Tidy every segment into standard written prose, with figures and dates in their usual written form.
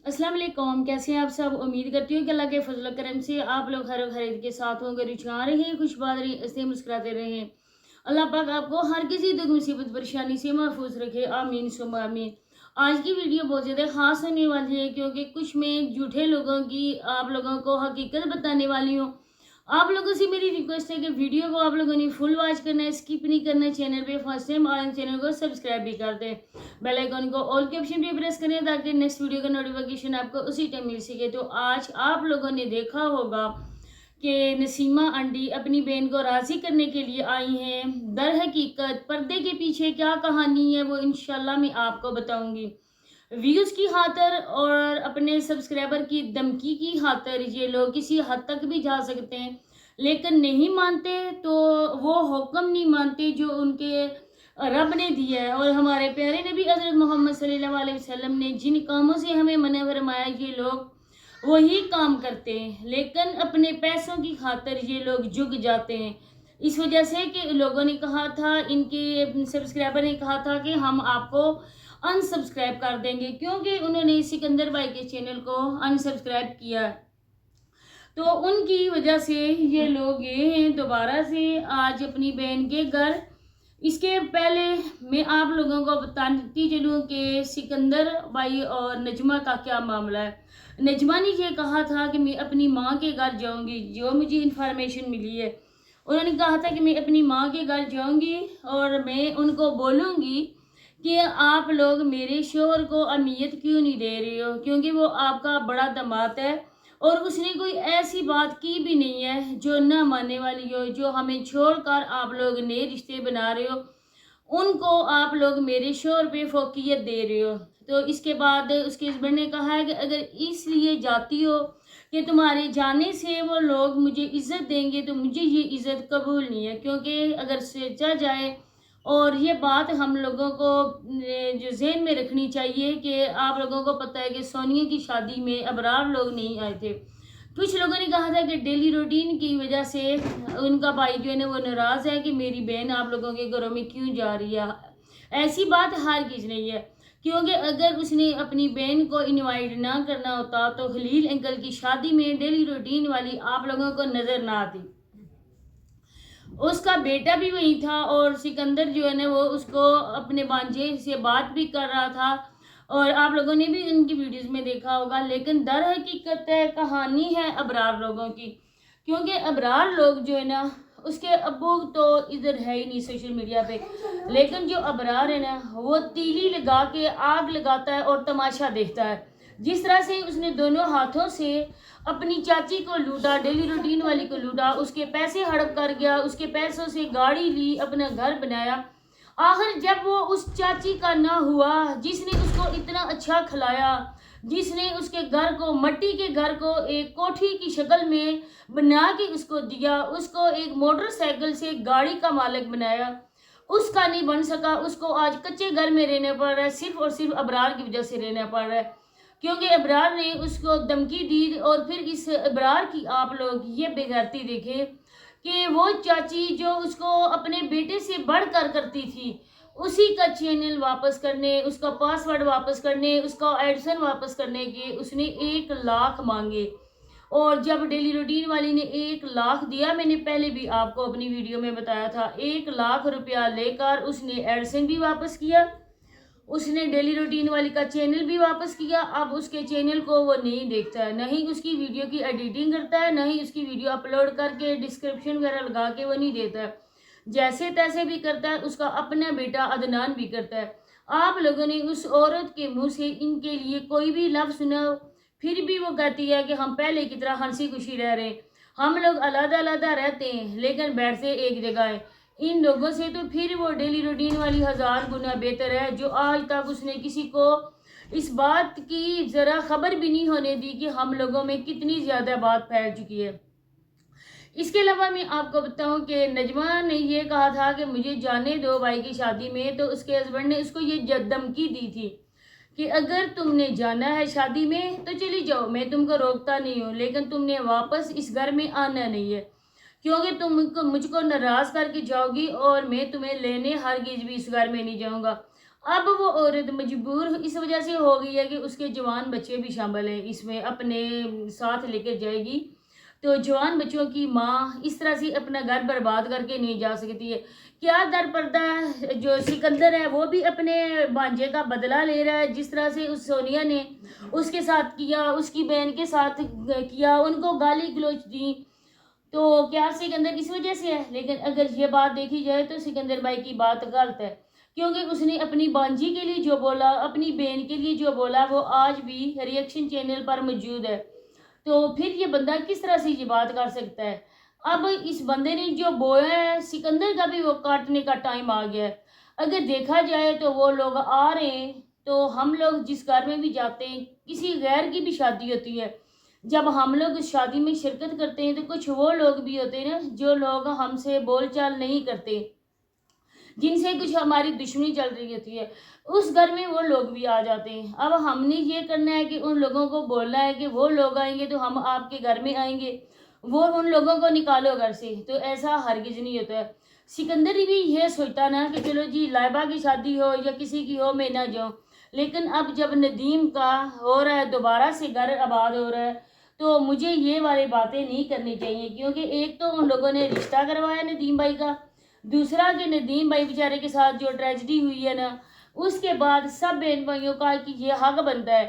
अस्सलाम वालेकुम, कैसे हैं आप सब। उम्मीद करती हूँ कि अल्लाह के फजल करम से आप लोग खैर खैरियत के साथ होंगे, रुझान रहे, खुशबाद रहे, हंसते मुस्कुराते रहें। अल्लाह पाक आपको हर किसी दुख मुसीबत परेशानी से महफूज रखे, आमीन सुम्मा आमीन। आज की वीडियो बहुत ज़्यादा ख़ास होने वाली है क्योंकि कुछ मैं झूठे लोगों की आप लोगों को हकीकत बताने वाली हूँ। आप लोगों से मेरी रिक्वेस्ट है कि वीडियो को आप लोगों ने फुल वॉच करना है, स्किप नहीं करना है। चैनल पे फर्स्ट टाइम आए चैनल को सब्सक्राइब भी कर दें, बेल आइकन को ऑल के ऑप्शन पे प्रेस करें ताकि नेक्स्ट वीडियो का नोटिफिकेशन आपको उसी टाइम मिल सके। तो आज आप लोगों ने देखा होगा कि नसीमा आंटी अपनी बहन को राज़ी करने के लिए आई हैं। दर हकीकत पर्दे के पीछे क्या कहानी है वो इंशाल्लाह मैं आपको बताऊंगी। व्यूज़ की खातर और अपने सब्सक्राइबर की धमकी की खातर ये लोग किसी हद तक भी जा सकते हैं, लेकिन नहीं मानते तो वो हुक्म नहीं मानते जो उनके रब ने दिया है। और हमारे प्यारे नबी हज़रत मोहम्मद सल्लल्लाहु अलैहि वसल्लम ने जिन कामों से हमें मना फरमाया ये लोग वही काम करते हैं, लेकिन अपने पैसों की खातर ये लोग झुक जाते हैं। इस वजह से कि लोगों ने कहा था, इनके सब्सक्राइबर ने कहा था कि हम आपको अनसब्सक्राइब कर देंगे क्योंकि उन्होंने सिकंदर भाई के चैनल को अनसब्सक्राइब किया। तो उनकी वजह से ये लोग गए हैं दोबारा से आज अपनी बहन के घर। इसके पहले मैं आप लोगों को बताती चलूँ कि सिकंदर भाई और नजमा का क्या मामला है। नजमा ने ये कहा था कि मैं अपनी माँ के घर जाऊंगी, जो मुझे इन्फॉर्मेशन मिली है। उन्होंने कहा था कि मैं अपनी माँ के घर जाऊंगी और मैं उनको बोलूँगी कि आप लोग मेरे शोहर को अहमियत क्यों नहीं दे रहे हो, क्योंकि वो आपका बड़ा दामाद है और उसने कोई ऐसी बात की भी नहीं है जो ना मानने वाली हो। जो हमें छोड़कर आप लोग नए रिश्ते बना रहे हो, उनको आप लोग मेरे शोहर पे फोकियत दे रहे हो। तो इसके बाद उसके हस्बैंड ने कहा है कि अगर इसलिए जाती हो कि तुम्हारे जाने से वो लोग मुझे इज़्ज़त देंगे तो मुझे ये इज़्ज़त कबूल नहीं है, क्योंकि अगर सोचा जाए और ये बात हम लोगों को जो ज़हन में रखनी चाहिए कि आप लोगों को पता है कि सोनिया की शादी में अबरार लोग नहीं आए थे। कुछ लोगों ने कहा था कि डेली रूटीन की वजह से उनका भाई जो है ना वो नाराज़ है कि मेरी बहन आप लोगों के घरों में क्यों जा रही है। ऐसी बात हरगिज़ नहीं है, क्योंकि अगर उसने अपनी बहन को इनवाइट ना करना होता तो खलील अंकल की शादी में डेली रूटीन वाली आप लोगों को नज़र ना आती। उसका बेटा भी वही था और सिकंदर जो है ना वो उसको अपने भांजे से बात भी कर रहा था और आप लोगों ने भी उनकी वीडियोस में देखा होगा। लेकिन दर हकीकत है कहानी है अबरार लोगों की, क्योंकि अबरार लोग जो है ना उसके अब्बू तो इधर है ही नहीं सोशल मीडिया पे, लेकिन जो अबरार है ना वो तीली लगा के आग लगाता है और तमाशा देखता है। जिस तरह से उसने दोनों हाथों से अपनी चाची को लूटा, डेली रूटीन वाली को लूटा, उसके पैसे हड़प कर गया, उसके पैसों से गाड़ी ली, अपना घर बनाया। आखिर जब वो उस चाची का ना हुआ जिसने उसको इतना अच्छा खिलाया, जिसने उसके घर को, मट्टी के घर को एक कोठी की शक्ल में बना के उसको दिया, उसको एक मोटरसाइकिल से गाड़ी का मालिक बनाया, उसका नहीं बन सका। उसको आज कच्चे घर में रहना पड़ रहा है, सिर्फ और सिर्फ अबरार की वजह से रहना पड़ रहा है, क्योंकि अबरार ने उसको धमकी दी। और फिर इस अबरार की आप लोग ये बेगैरती देखें कि वो चाची जो उसको अपने बेटे से बढ़कर करती थी, उसी का चैनल वापस करने, उसका पासवर्ड वापस करने, उसका एडसन वापस करने के उसने 1 लाख मांगे। और जब डेली रूटीन वाली ने 1 लाख दिया, मैंने पहले भी आपको अपनी वीडियो में बताया था, 1 लाख रुपया लेकर उसने एडसन भी वापस किया, उसने डेली रूटीन वाली का चैनल भी वापस किया। अब उसके चैनल को वो नहीं देखता है, नहीं उसकी वीडियो की एडिटिंग करता है, नहीं उसकी वीडियो अपलोड करके डिस्क्रिप्शन वगैरह लगा के वो नहीं देता है, जैसे तैसे भी करता है। उसका अपना बेटा अदनान भी करता है। आप लोगों ने उस औरत के मुंह से इनके लिए कोई भी लफ्ज़ सुना, फिर भी वो कहती है कि हम पहले की तरह हंसी खुशी रह रहे हैं, हम लोग अलग अलग रहते हैं लेकिन बैठते एक जगह है। इन लोगों से तो फिर वो डेली रूटीन वाली 1000 गुना बेहतर है, जो आज तक उसने किसी को इस बात की ज़रा खबर भी नहीं होने दी कि हम लोगों में कितनी ज़्यादा बात फैल चुकी है। इसके अलावा मैं आपको बताऊं कि नजमा ने ये कहा था कि मुझे जाने दो भाई की शादी में, तो उसके हस्बैंड ने उसको ये धमकी दी थी कि अगर तुमने जाना है शादी में तो चली जाओ, मैं तुमको रोकता नहीं हूँ, लेकिन तुमने वापस इस घर में आना नहीं है, क्योंकि तुम मुझको नाराज़ करके जाओगी और मैं तुम्हें लेने हरगिज़ भी इस घर में नहीं जाऊँगा। اب وہ عورت مجبور اس وجہ سے ہو گئی ہے کہ اس کے جوان بچے بھی شامل ہیں اس میں، اپنے ساتھ لے کے جائے گی، تو جوان بچوں کی ماں اس طرح سے اپنا گھر برباد کر کے نہیں جا سکتی ہے۔ کیا در پردہ جو سکندر ہے وہ بھی اپنے بھانجے کا بدلہ لے رہا ہے، جس طرح سے اس سونیا نے اس کے ساتھ کیا، اس کی بہن کے ساتھ کیا، ان کو گالی گلوچ دی، تو کیا سکندر اس وجہ سے ہے؟ لیکن اگر یہ بات دیکھی جائے تو سکندر بھائی کی بات غلط ہے، کیونکہ اس نے اپنی بانجی کے لیے جو بولا، اپنی بہن کے لیے جو بولا، وہ آج بھی ریئیکشن چینل پر موجود ہے۔ تو پھر یہ بندہ کس طرح سے یہ بات کر سکتا ہے؟ اب اس بندے نے جو بویا ہے، سکندر کا بھی وہ کاٹنے کا ٹائم آ گیا ہے۔ اگر دیکھا جائے تو وہ لوگ آ رہے ہیں، تو ہم لوگ جس گھر میں بھی جاتے ہیں، کسی غیر کی بھی شادی ہوتی ہے، جب ہم لوگ اس شادی میں شرکت کرتے ہیں تو کچھ وہ لوگ بھی ہوتے ہیں نا جو لوگ ہم سے بول چال نہیں کرتے، جن سے کچھ ہماری دشمنی چل رہی ہوتی ہے، اس گھر میں وہ لوگ بھی آ جاتے ہیں۔ اب ہم نے یہ کرنا ہے کہ ان لوگوں کو بولنا ہے کہ وہ لوگ آئیں گے تو ہم آپ کے گھر میں آئیں گے، وہ ان لوگوں کو نکالو گھر سے، تو ایسا ہرگز نہیں ہوتا ہے۔ سکندر بھی یہ سوچتا نا کہ چلو جی لائبہ کی شادی ہو یا کسی کی ہو میں نہ جاؤں، لیکن اب جب ندیم کا ہو رہا ہے، دوبارہ سے گھر آباد ہو رہا ہے، تو مجھے یہ والی باتیں نہیں کرنی چاہیے، کیونکہ ایک تو ان لوگوں نے رشتہ کروایا ندیم بھائی کا، دوسرا کہ ندیم بھائی بیچارے کے ساتھ جو ٹریجڈی ہوئی ہے نا، اس کے بعد سب بہن بھائیوں کا کہ یہ حق بنتا ہے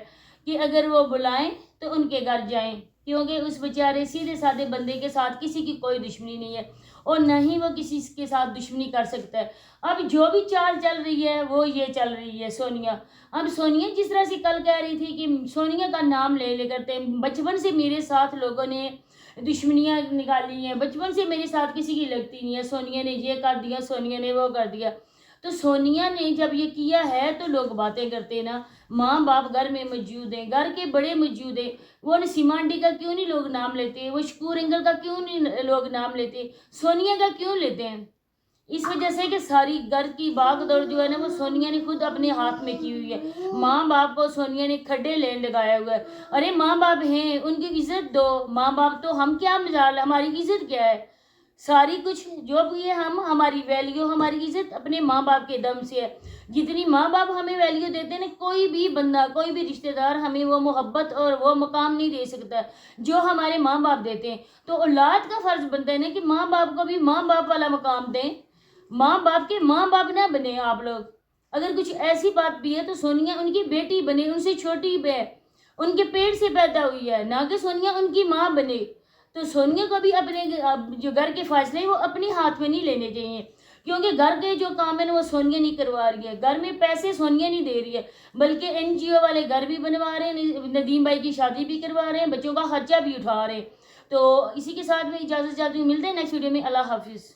کہ اگر وہ بلائیں تو ان کے گھر جائیں، کیونکہ اس بیچارے سیدھے سادے بندے کے ساتھ کسی کی کوئی دشمنی نہیں ہے، اور نہ ہی وہ کسی کے ساتھ دشمنی کر سکتا ہے۔ اب جو بھی چال چل رہی ہے وہ یہ چل رہی ہے سونیا۔ اب سونیا جس طرح سے کل کہہ رہی تھی کہ سونیا کا نام لے لے کرتے بچپن سے میرے ساتھ لوگوں نے دشمنیاں نکالی ہیں، بچپن سے میرے ساتھ کسی کی لگتی نہیں ہے، سونیا نے یہ کر دیا، سونیا نے وہ کر دیا، تو سونیا نے جب یہ کیا ہے تو لوگ باتیں کرتے ہیں نا، ماں باپ گھر میں موجود ہیں، گھر کے بڑے موجود ہیں، وہ نسیمہ آنٹی کا کیوں نہیں لوگ نام لیتے، وہ شکور انکل کا کیوں نہیں لوگ نام لیتے، سونیا کا کیوں لیتے ہیں؟ اس وجہ سے کہ ساری گھر کی باغ دوڑ جو ہے نا وہ سونیا نے خود اپنے ہاتھ میں کی ہوئی ہے، ماں باپ کو سونیا نے کھڈے لے لگایا ہوا ہے۔ ارے ماں باپ ہیں، ان کی عزت دو، ماں باپ تو ہم کیا مجال، ہماری عزت کیا ہے؟ ساری کچھ جو بھی ہے ہماری ویلیو، ہماری عزت اپنے ماں باپ کے دم سے ہے۔ جتنی ماں باپ ہمیں ویلیو دیتے ہیں نا، کوئی بھی بندہ، کوئی بھی رشتہ دار ہمیں وہ محبت اور وہ مقام نہیں دے سکتا جو ہمارے ماں باپ دیتے ہیں۔ تو اولاد کا فرض بنتا ہے نا کہ ماں باپ کو بھی ماں باپ والا مقام دیں، ماں باپ کے ماں باپ نہ بنے آپ لوگ۔ اگر کچھ ایسی بات بھی ہے تو سونیا ان کی بیٹی بنے، ان سے چھوٹی بے، ان کے پیٹ سے پیدا ہوئی ہے، نہ کہ سونیا ان کی ماں بنے۔ تو سونیا کو بھی اپنے جو گھر کے فیصلے وہ اپنے ہاتھ میں نہیں لینے چاہیے، کیونکہ گھر کے جو کام ہے وہ سونیا نہیں کروا رہی ہے، گھر میں پیسے سونیا نہیں دے رہی ہے، بلکہ این جی او والے گھر بھی بنوا رہے ہیں، ندیم بھائی کی شادی بھی کروا رہے ہیں، بچوں کا خرچہ بھی اٹھا رہے ہیں۔ تو اسی کے ساتھ میں اجازت چاہتی ہوں، ملتے ہیں نیکسٹ ویڈیو میں، اللہ حافظ۔